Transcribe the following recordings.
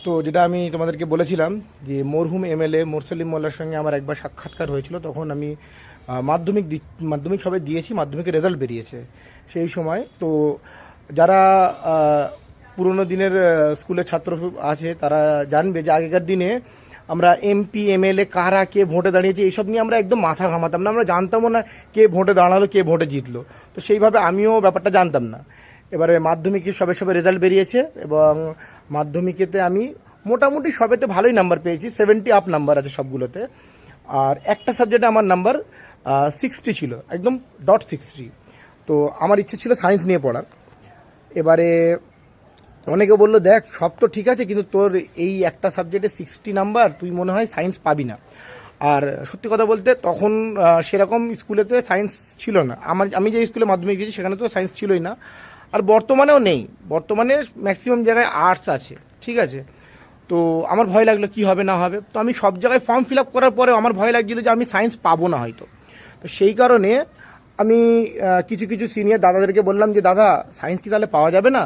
তো যেটা আমি তোমাদেরকে বলেছিলাম যে মরহুম এমএলএ মোরসলিম মোল্লার সঙ্গে আমার একবার সাক্ষাৎকার হয়েছিল। তখন আমি মাধ্যমিক সবে দিয়েছি, মাধ্যমিকের রেজাল্ট বেরিয়েছে সেই সময়। তো যারা পুরনো দিনের স্কুলের ছাত্র আছে তারা জানবে যে আগেকার দিনে আমরা এমপি এমএলএ কারা কে ভোটে দাঁড়িয়েছে এইসব নিয়ে আমরা একদম মাথা ঘামাতাম না, আমরা জানতামও না কে ভোটে দাঁড়ালো কে ভোটে জিতলো। তো সেইভাবে আমিও ব্যাপারটা জানতাম না। এবারে মাধ্যমিকে সবে সবে রেজাল্ট বেরিয়েছে এবং মাধ্যমিকেতে আমি মোটামুটি সবেতে ভালোই নাম্বার পেয়েছি, 70 আপ নাম্বার আছে সবগুলোতে। আর একটা সাবজেক্টে আমার নাম্বার 60 ছিল, একদম .60। তো আমার ইচ্ছে ছিল সায়েন্স নিয়ে পড়ার। এবারে অনেকে বললো দেখ সব তো ঠিক আছে, কিন্তু তোর এই একটা সাবজেক্টে 60 নাম্বার, তুই মনে হয় সায়েন্স পাবি না। আর সত্যি কথা বলতে তখন সেরকম স্কুলেতে সায়েন্স ছিল না। আমি যে স্কুলে মাধ্যমিক দিয়েছি সেখানে তো সায়েন্স ছিলই না, আর বর্তমানেও নেই। বর্তমানে ম্যাক্সিমাম জায়গায় আর্টস আছে, ঠিক আছে। তো আমার ভয় লাগলো কি হবে না হবে। তো আমি সব জায়গায় ফর্ম ফিল আপ করার পরেও আমার ভয় লাগছিলো যে আমি সায়েন্স পাবো না হয়তো। তো সেই কারণে আমি কিছু কিছু সিনিয়র দাদাদেরকে বললাম যে দাদা সায়েন্স কি তাহলে পাওয়া যাবে না?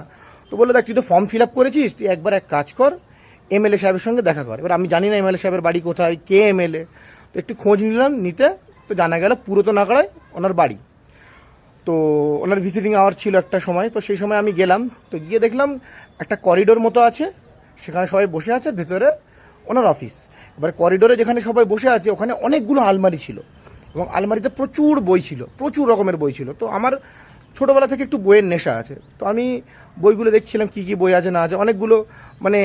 তো বললো দেখ তুই তো ফর্ম ফিল আপ করেছিস, তুই একবার এক কাজ কর, এমএলএ সাহেবের সঙ্গে দেখা কর। এবার আমি জানি না এমএলএ সাহেবের বাড়ি কোথায়, কে এমএলএ। তো একটু খোঁজ নিলাম, নিতে তো জানা গেল পুরাতন আখড়ায় ওনার বাড়ি। তো ওনার ভিজিটিং আওয়ার ছিল একটা সময়। তো সেই সময় আমি গেলাম, তো গিয়ে দেখলাম একটা করিডোর মতো আছে, সেখানে সবাই বসে আছে, ভেতরে ওনার অফিস। এবার করিডোরে যেখানে সবাই বসে আছে ওখানে অনেকগুলো আলমারি ছিল এবং আলমারিতে প্রচুর বই ছিল, প্রচুর রকমের বই ছিল। তো আমার ছোটোবেলা থেকে একটু বইয়ের নেশা আছে, তো আমি বইগুলো দেখছিলাম কী কী বই আছে না আছে। অনেকগুলো মানে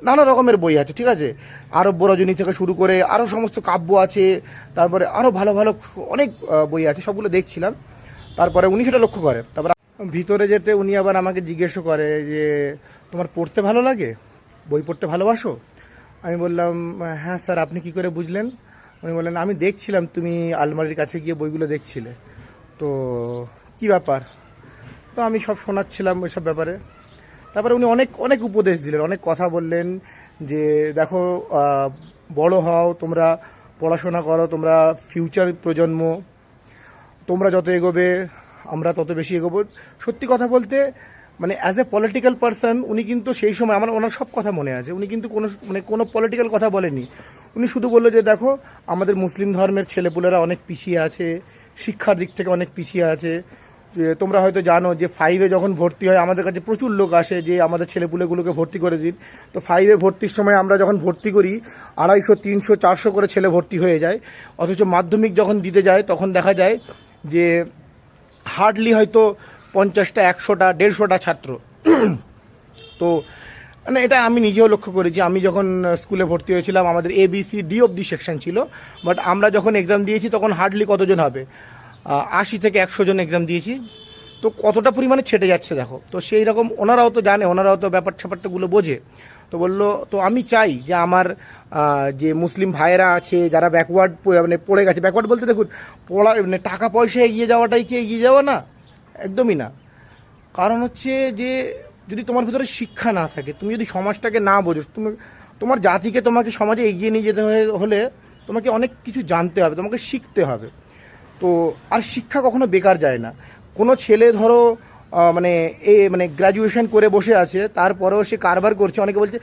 নানা রকমের বই আছে, ঠিক আছে। আরব রজনী থেকে শুরু করে আরও সমস্ত কাব্য আছে, তারপরে আরও ভালো ভালো অনেক বই আছে, সবগুলো দেখছিলাম। তারপরে উনি সেটা লক্ষ্য করে, তারপরে ভিতরে যেতে উনি আবার আমাকে জিজ্ঞেসও করে যে তোমার পড়তে ভালো লাগে, বই পড়তে ভালোবাসো? আমি বললাম হ্যাঁ স্যার, আপনি কি করে বুঝলেন? উনি বললেন আমি দেখছিলাম তুমি আলমারির কাছে গিয়ে বইগুলো দেখছিলে, তো কি ব্যাপার? তো আমি সব শোনাচ্ছিলাম ওইসব ব্যাপারে। তারপরে উনি অনেক অনেক উপদেশ দিলেন, অনেক কথা বললেন যে দেখো বড় হও তোমরা, পড়াশোনা করো, তোমরা ফিউচার প্রজন্ম, তোমরা যত এগোবে আমরা তত বেশি এগোবো। সত্যি কথা বলতে মানে অ্যাজ এ পলিটিক্যাল পারসন উনি কিন্তু সেই সময় আমার ওনার সব কথা মনে আছে। উনি কিন্তু কোনো পলিটিক্যাল কথা বলেনি। উনি শুধু বললো যে দেখো আমাদের মুসলিম ধর্মের ছেলেপুলেরা অনেক পিছিয়ে আছে, শিক্ষার দিক থেকে অনেক পিছিয়ে আছে। যে তোমরা হয়তো জানো যে 5-এ যখন ভর্তি হয় আমাদের কাছে প্রচুর লোক আসে যে আমাদের ছেলেপুলেগুলোকে ভর্তি করে দিন। তো 5-এ ভর্তির সময় আমরা যখন ভর্তি করি 250, 300, 400 করে ছেলে ভর্তি হয়ে যায়। অথচ মাধ্যমিক যখন দিতে যায় তখন দেখা যায় যে হার্ডলি হয়তো 50টা, 100টা, 150টা ছাত্র। তো মানে এটা আমি নিজেও লক্ষ্য করেছি। আমি যখন স্কুলে ভর্তি হয়েছিলাম আমাদের ABCD অবধি সেকশন ছিল, বাট আমরা যখন এক্সাম দিয়েছি তখন হার্ডলি কতজন হবে, 80 থেকে 100 জন এক্সাম দিয়েছি। তো কতটা পরিমাণে ছেটে যাচ্ছে দেখো। তো সেই রকম ওনারাও তো জানে, ওনারাও তো ব্যাপার স্যাপারটাগুলো বোঝে। তো বললো তো আমি চাই যে আমার যে মুসলিম ভাইয়েরা আছে যারা ব্যাকওয়ার্ড মানে পড়ে গেছে, ব্যাকওয়ার্ড বলতে দেখুন পড়া মানে টাকা পয়সা এগিয়ে যাওয়াটাই কি এগিয়ে যাওয়া? না, একদমই না। কারণ হচ্ছে যে যদি তোমার ভিতরে শিক্ষা না থাকে, তুমি যদি সমাজটাকে না বোঝো, তোমার জাতিকে তোমাকে সমাজে এগিয়ে নিয়ে যেতে হলে তোমাকে অনেক কিছু জানতে হবে, তোমাকে শিখতে হবে। তো আর শিক্ষা কখনো বেকার যায় না। কোনো ছেলে ধরো মানে গ্র্যাজুয়েশন করে বসে আছে, তারপরেও সে কারবার করছে, অনেকে বলছে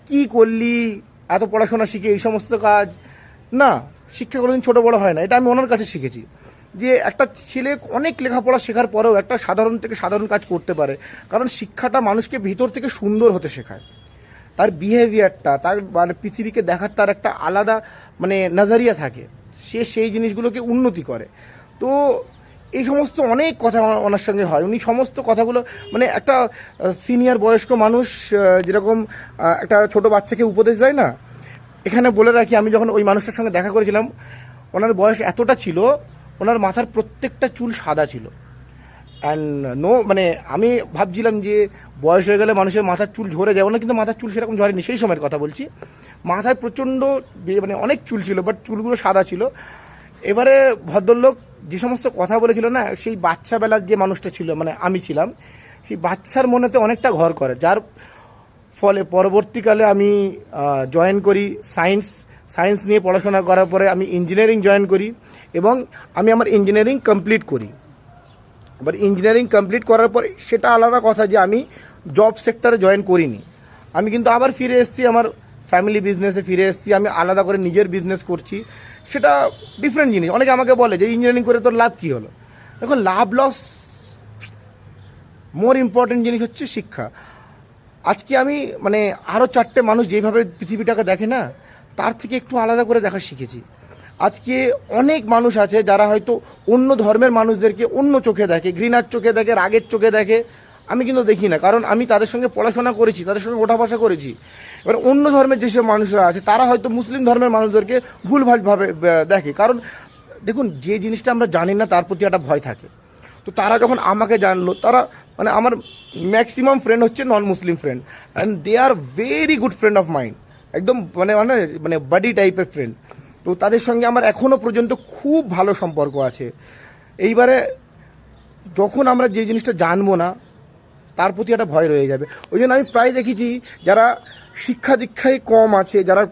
কি করলি এত পড়াশোনা শিখে এই সমস্ত কাজ। না, শিক্ষা কোনোদিন ছোটো বড়ো হয় না, এটা আমি ওনার কাছে শিখেছি। যে একটা ছেলে অনেক লেখাপড়া শেখার পরেও একটা সাধারণ থেকে সাধারণ কাজ করতে পারে, কারণ শিক্ষাটা মানুষকে ভিতর থেকে সুন্দর হতে শেখায়। তার বিহেভিয়ারটা, তার মানে পৃথিবীকে দেখার তার একটা আলাদা মানে নজরিয়া থাকে, সে সেই জিনিসগুলোকে উন্নতি করে। তো এই সমস্ত অনেক কথা ওনার সঙ্গে হয়। উনি সমস্ত কথাগুলো মানে একটা সিনিয়র বয়স্ক মানুষ যেরকম একটা ছোট বাচ্চাকে উপদেশ দেয় না, এখানে বলে রাখি আমি যখন ওই মানুষটার সঙ্গে দেখা করেছিলাম ওনার বয়স এতটা ছিল, ওনার মাথার প্রত্যেকটা চুল সাদা ছিল। অ্যান্ড মানে আমি ভাবছিলাম যে বয়স হয়ে গেলে মানুষের মাথার চুল ঝরে যাবে না, কিন্তু মাথার চুল সেরকম ঝরেনি। সেই সময়ের কথা বলছি, মাথায় প্রচণ্ড মানে অনেক চুল ছিল, বাট চুলগুলো সাদা ছিল। এবারে ভদ্রলোক যে সমস্ত কথা বলেছিল না, সেই বাচ্চাবেলার যে মানুষটা ছিল মানে আমি ছিলাম, সেই বাচ্চার মনেতে অনেকটা ঘর করে, যার ফলে পরবর্তীকালে আমি জয়েন করি সায়েন্স নিয়ে পড়াশোনা করার পরে আমি ইঞ্জিনিয়ারিং জয়েন করি এবং আমি আমার ইঞ্জিনিয়ারিং কমপ্লিট করি। এবার ইঞ্জিনিয়ারিং কমপ্লিট করার পরে সেটা আলাদা কথা যে আমি জব সেক্টরে জয়েন করিনি, আমি কিন্তু আবার ফিরে এসেছি আমার ফ্যামিলি বিজনেসে ফিরে এসেছি, আমি আলাদা করে নিজের বিজনেস করছি, সেটা ডিফারেন্ট জিনিস। অনেকে আমাকে বলে যে ইঞ্জিনিয়ারিং করে তোর লাভ কী হলো। দেখো, লাভ লস মোর ইম্পর্টেন্ট জিনিস হচ্ছে শিক্ষা। আজকে আমি মানে আরও 4টে মানুষ যেভাবে পৃথিবীটাকে দেখে না, তার থেকে একটু আলাদা করে দেখা শিখেছি। আজকে অনেক মানুষ আছে যারা হয়তো অন্য ধর্মের মানুষদেরকে অন্য চোখে দেখে, ঘৃণার চোখে দেখে, রাগের চোখে দেখে। আমি কিন্তু দেখি না, কারণ আমি তাদের সঙ্গে পড়াশোনা করেছি, তাদের সঙ্গে ওঠা বসা করেছি। এবার অন্য ধর্মের যেসব মানুষরা আছে তারা হয়তো মুসলিম ধর্মের মানুষদেরকে ভুলভালভাবে দেখে। কারণ দেখুন, যে জিনিসটা আমরা জানি না তার প্রতি একটা ভয় থাকে। তো তারা যখন আমাকে জানলো, তারা মানে আমার ম্যাক্সিমাম ফ্রেন্ড হচ্ছে non Muslim friend, and they are very good friend of mind, একদম মানে মানে মানে বাডি টাইপের ফ্রেন্ড। তো তাদের সঙ্গে আমার এখনও পর্যন্ত খুব ভালো সম্পর্ক আছে। এইবারে যখন আমরা যে জিনিসটা জানবো না তার প্রতি একটা ভয় রয়ে যাবে। ওই জন্য আমি প্রায় দেখেছি যারা শিক্ষা দীক্ষায় কম আছে, যারা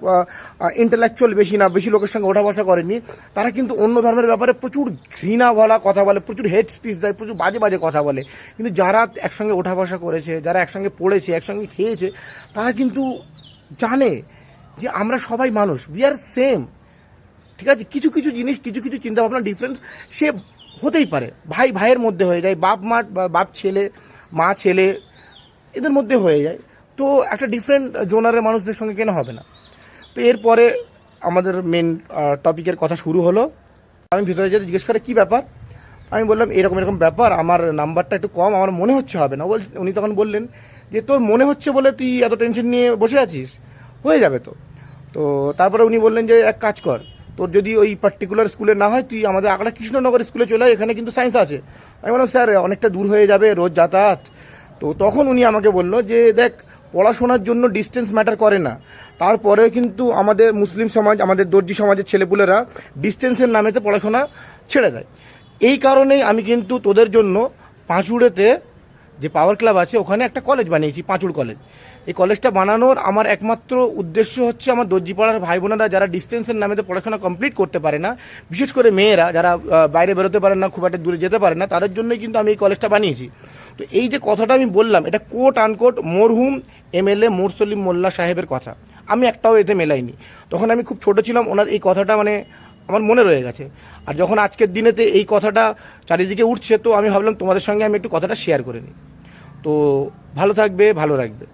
ইন্টেলেকচুয়াল বেশি না, বেশি লোকের সঙ্গে ওঠা বসা করেনি, তারা কিন্তু অন্য ধর্মের ব্যাপারে প্রচুর ঘৃণা বলা কথা বলে, প্রচুর হেড স্পিচ দেয়, প্রচুর বাজে বাজে কথা বলে। কিন্তু যারা একসঙ্গে ওঠা বসা করেছে, যারা একসঙ্গে পড়েছে, একসঙ্গে খেয়েছে, তারা কিন্তু জানে যে আমরা সবাই মানুষ, উই আর সেম। ঠিক আছে, কিছু কিছু জিনিস, কিছু কিছু চিন্তাভাবনা ডিফারেন্স সে হতেই পারে, ভাই ভাইয়ের মধ্যে হয়ে যায়, বাপ মা বাপ ছেলে, মা ছেলে, এদের মধ্যে হয়ে যায়। তো একটা ডিফারেন্ট জোনারের মানুষদের সঙ্গে কেন হবে না। তো এরপরে আমাদের মেন টপিকের কথা শুরু হলো। আমি ভিতরে যেতে জিজ্ঞেস করে কী ব্যাপার। আমি বললাম এরকম এরকম ব্যাপার, আমার নাম্বারটা একটু কম, আমার মনে হচ্ছে হবে না। উনি তখন বললেন যে তোর মনে হচ্ছে বলে তুই এত টেনশন নিয়ে বসে আছিস, হয়ে যাবে তো। তো তারপরে উনি বললেন যে এক কাজ কর, তোর যদি ওই পার্টিকুলার স্কুলে না হয় তুই আমাদের আগলা কৃষ্ণনগর স্কুলে চলে আয়, এখানে কিন্তু সায়েন্স আছে। আমি বললাম স্যার অনেকটা দূর হয়ে যাবে, রোজ যাতায়াত। তো তখন উনি আমাকে বলল যে দেখ, পড়াশোনার জন্য ডিস্টেন্স ম্যাটার করে না, তারপরেও কিন্তু আমাদের মুসলিম সমাজ, আমাদের দর্জি সমাজের ছেলেপুলেরা ডিস্টেন্সের নামেতে পড়াশোনা ছেড়ে দেয়। এই কারণেই আমি কিন্তু তোদের জন্য পাঁচুড়েতে যে পাওয়ার ক্লাব আছে ওখানে একটা কলেজ বানিয়েছি, পাঁচুড় কলেজ। এই কলেজটা বানানোর আমার একমাত্র উদ্দেশ্য হচ্ছে আমার দর্জিপাড়ার ভাই বোনেরা যারা ডিস্টেন্সের নামেতে পড়াশোনা কমপ্লিট করতে পারে না, বিশেষ করে মেয়েরা যারা বাইরে বেরোতে পারে না, খুব একটা দূরে যেতে পারে না, তাদের জন্যই কিন্তু আমি এই কলেজটা বানিয়েছি। তো এই যে কথাটা আমি বললাম, এটা কোট আনকোট মরহুম এমএলএ মোরসলিম মোল্লা সাহেবের কথা, আমি একটাও এতে মেলাইনি। তখন আমি খুব ছোট ছিলাম, ওনার এই কথাটা মানে আমার মনে রয়ে গেছে। আর যখন আজকের দিনেতে এই কথাটা চারিদিকে উঠছে, তো আমি ভাবলাম তোমাদের সঙ্গে আমি একটু কথাটা শেয়ার করে নিই। তো ভালো থাকবে, ভালো রাখবে।